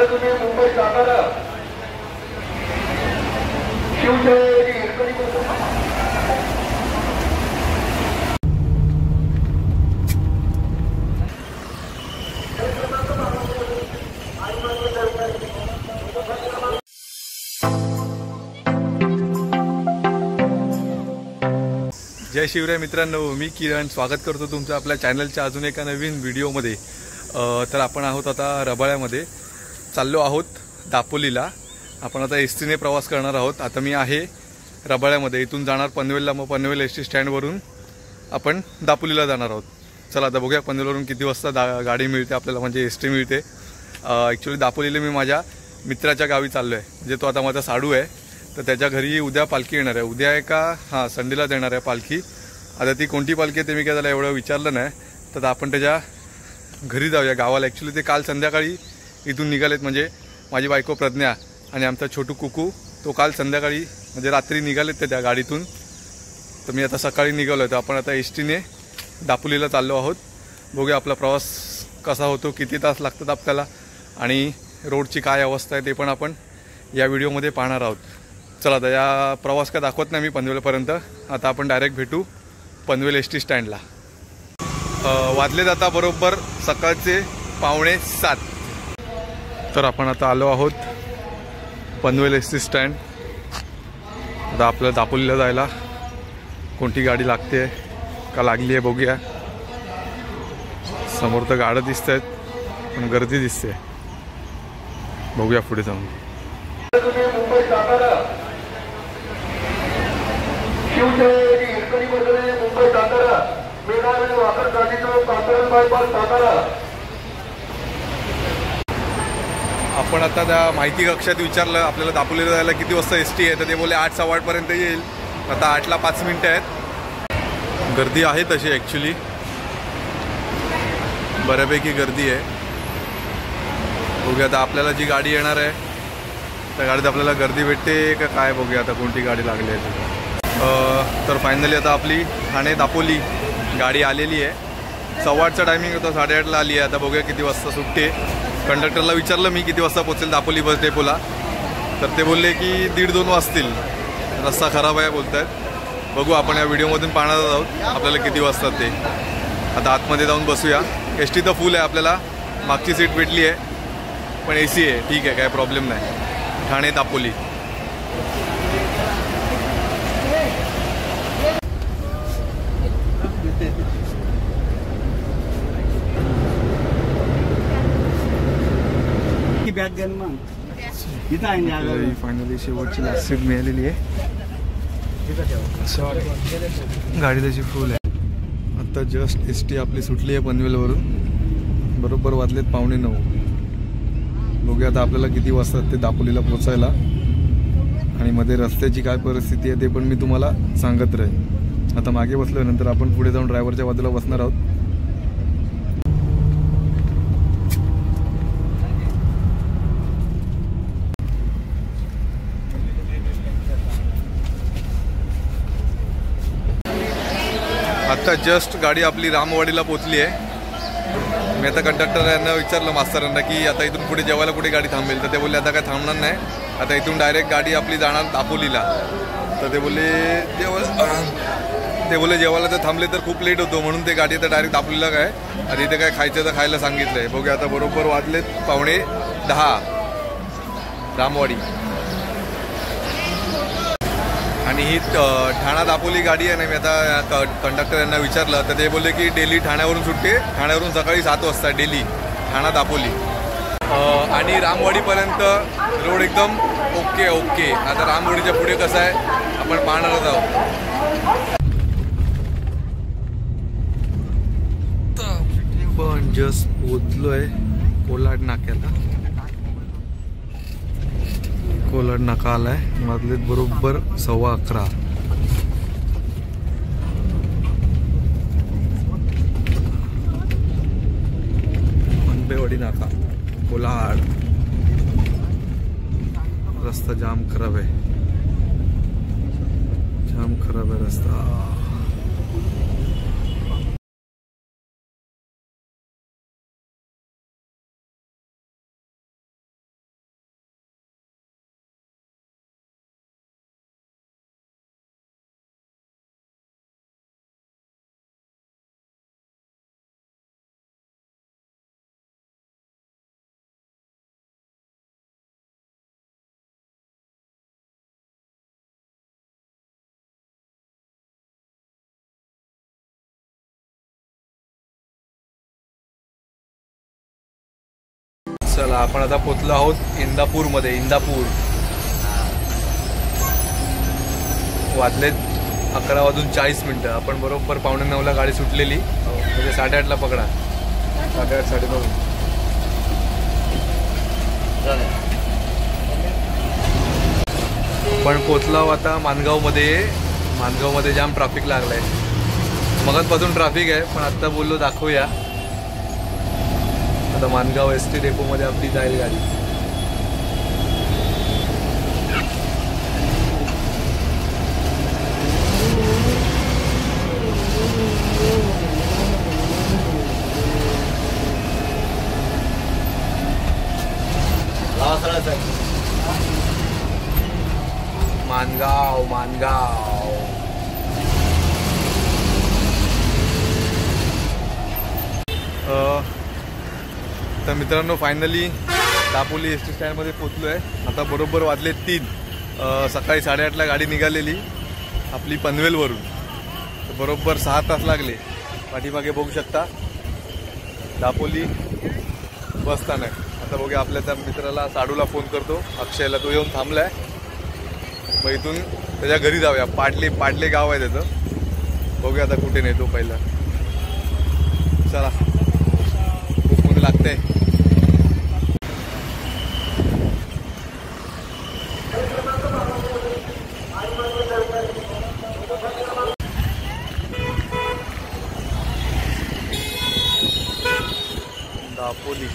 मुंबई जाणारा शिवजयंती हिरकणी जय शिवराय मित्रांनो, मी किरण स्वागत करतो तुमचं आपल्या चॅनलच्या अजून एका नवीन व्हिडिओमध्ये। तर आपण आहोत आता रबाळ्यामध्ये, चाललो आहोत दापोलीला। आपण आता एसटीने प्रवास करणार आहोत। आता मी आहे रबाळ्यामध्ये, इथून जाणार पनवेलला, मग पनवेल एसटी स्टँडवरून आपण दापोलीला जाणार आहोत। चला आता बघूया पनवेलवरून किती वाजता गाडी मिळते आपल्याला, म्हणजे एसटी मिळते। ॲक्च्युली दापोलीला मी माझ्या मित्राच्या गावी चाललो आहे, म्हणजे तो आता माझा साडू आहे, तर त्याच्या घरी उद्या पालखी येणार आहे। उद्या आहे का, हां संडेलाच येणार आहे पालखी। आता ती कोणती पालखी आहे ते मी काय त्याला एवढं विचारलं नाही, तर आपण त्याच्या घरी जाऊया गावाला। ॲक्च्युली ते काल संध्याकाळी इथून निघालेत, म्हणजे माझी बायको प्रज्ञा आणि आमचा छोटू कुकू, तो काल संध्याकाळी म्हणजे रात्री निघालेत ते त्या गाडीतून। तर मी आता सकाळी निघालो आहे, तर आपण आता एसटीने दापोलीला चाललो आहोत। बघूया आपला प्रवास कसा होतो, किती तास लागतात आपल्याला, आणि रोडची काय अवस्था आहे ते पण आपण या व्हिडिओमध्ये पाहणार आहोत। चला आता या प्रवास काय दाखवत नाही मी पनवेलपर्यंत, आता आपण डायरेक्ट भेटू पनवेल एसटी स्टँडला। वाजले आता बरोबर सकाळचे 6:45। तर आपण आता आलो आहोत पनवेल एसटी स्टँड। आता आपल्याला दापोलीला जायला कोणती गाडी लागते का लागली आहे बघूया। समोर तर गाड्या दिसत आहेत, पण गर्दी दिसते, बघूया पुढे जाऊन। मुंबई जाणारा शिवजयंती हिरकणी बदले मुंबई जाणारा मेळावे वाकर गाडीचं कातरण बायपास जाणारा। आपण आता त्या माहिती कक्षात विचारलं आपल्याला दापोलीला जायला किती वाजता एसटी आहे, तर ते बोलले 8 सव्वा 8 पर्यंत येईल। आता 8ला 5 मिनिटं आहेत। गर्दी आहे तशी, ॲक्च्युली बऱ्यापैकी गर्दी आहे। बघूया आता आपल्याला जी गाडी येणार आहे त्या गाडीत आपल्याला गर्दी भेटते का काय, बघूया आता कोणती गाडी लागली आहे। तर फायनली आता आपली ठाणे दापोली गाडी आलेली आहे। 8:15चा टायमिंग होता, 8:30ला आली आहे। आता बघूया किती वाजता सुटते। कंडक्टरला विचारलं मी किती वाजता पोहोचेल दापोली बस डेपोला, तर ते बोलले की 1:30-2 वाजतील, रस्ता खराब आहे बोलत आहेत। बघू आपण या व्हिडिओमधून पाहणार आहोत आपल्याला किती वाजतात ते। आता आतमध्ये जाऊन बसूया। एस टी तर फुल आहे, आपल्याला मागची सीट भेटली आहे, पण AC आहे, ठीक आहे, काय प्रॉब्लेम नाही। ठाणे दापोली फायनली शेवटची लास्ट सीट मिळालेली आहे। गाडी तशी फुल आहे। आता जस्ट एसटी आपली सुटली आहे पनवेलवरून, बरोबर वाजलेत 8:45। बघूया आता आपल्याला किती वाजतात ते दापोलीला पोचायला, आणि मध्ये रस्त्याची काय परिस्थिती आहे ते पण मी तुम्हाला सांगत राहील। आता मागे बसल्यानंतर आपण पुढे जाऊन ड्रायव्हरच्या बाजूला बसणार आहोत। आता जस्ट गाडी आपली रामवाडीला पोचली आहे। मी आता कंडक्टर यांना विचारलं, मास्तरांना, की आता इथून पुढे जेवायला कुठे गाडी थांबेल, तर ते बोलले आता काय थांबणार नाही, आता इथून डायरेक्ट गाडी आपली जाणार दापोलीला। तर ते बोलले जेवायला तर थांबले तर खूप लेट होतो, म्हणून ते गाडी आता डायरेक्ट दापोलीला काय, आणि इथे काय खायचं तर खायला सांगितलं आहे। बघूया आता बरोबर वाजलेत 9:45 रामवाडी। आणि ही ठाणा दापोली गाडी आहे ना, मी आता कंडक्टर यांना विचारलं, तर ते बोलले की डेली ठाण्यावरून सुटते, ठाण्यावरून सकाळी 7 वाजता डेली ठाणा दापोली। आणि रामवाडीपर्यंत रोड एकदम ओके। आता रामवाडीच्या पुढे कसं आहे आपण पाहणारच आहोत। पण जस्ट पोचलोय कोलाड नाक्याला। कोलाड नाका आलाय, वाजलेत बरोबर 11:15। आंबेवाडी नाका कोलाड। रस्ता जाम खराब आहे, रस्ता। चला आपण आता पोचलो आहोत इंदापूरमध्ये. इंदापूर वाजलेत 11:40. आपण बरोबर 8:45ला गाडी सुटलेली, म्हणजे 8:30ला पकडा. 8:30 9:30 पण पोचलो आता माणगावमध्ये. माणगावमध्ये जाम ट्रॅफिक लागलाय. मगाचपासून ट्रॅफिक आहे, पण आत्ता बोललो दाखवूया. आता माणगाव ST डेपोमध्ये आपली जाईल गाडी. माणगाव माणगाव तर मित्रांनो फायनली दापोली ST स्टँडमध्ये पोचलो आहे. आता बरोबर वाजले 3. सकाळी 8:30ला गाडी निघालेली आपली पनवेलवरून. तर बरोबर 6 तास लागले. पाठीमागे बघू शकता दापोली बस स्थानक. आता बघूया आपल्या त्या मित्राला साडूला फोन करतो, अक्षयला. तो येऊन थांबलाय. मग इथून त्याच्या घरी जाऊया. पाडले गाव आहे त्याचं. बघूया आता कुठे नेतो पहिला. चला खूप ऊन लागतंय. दापोली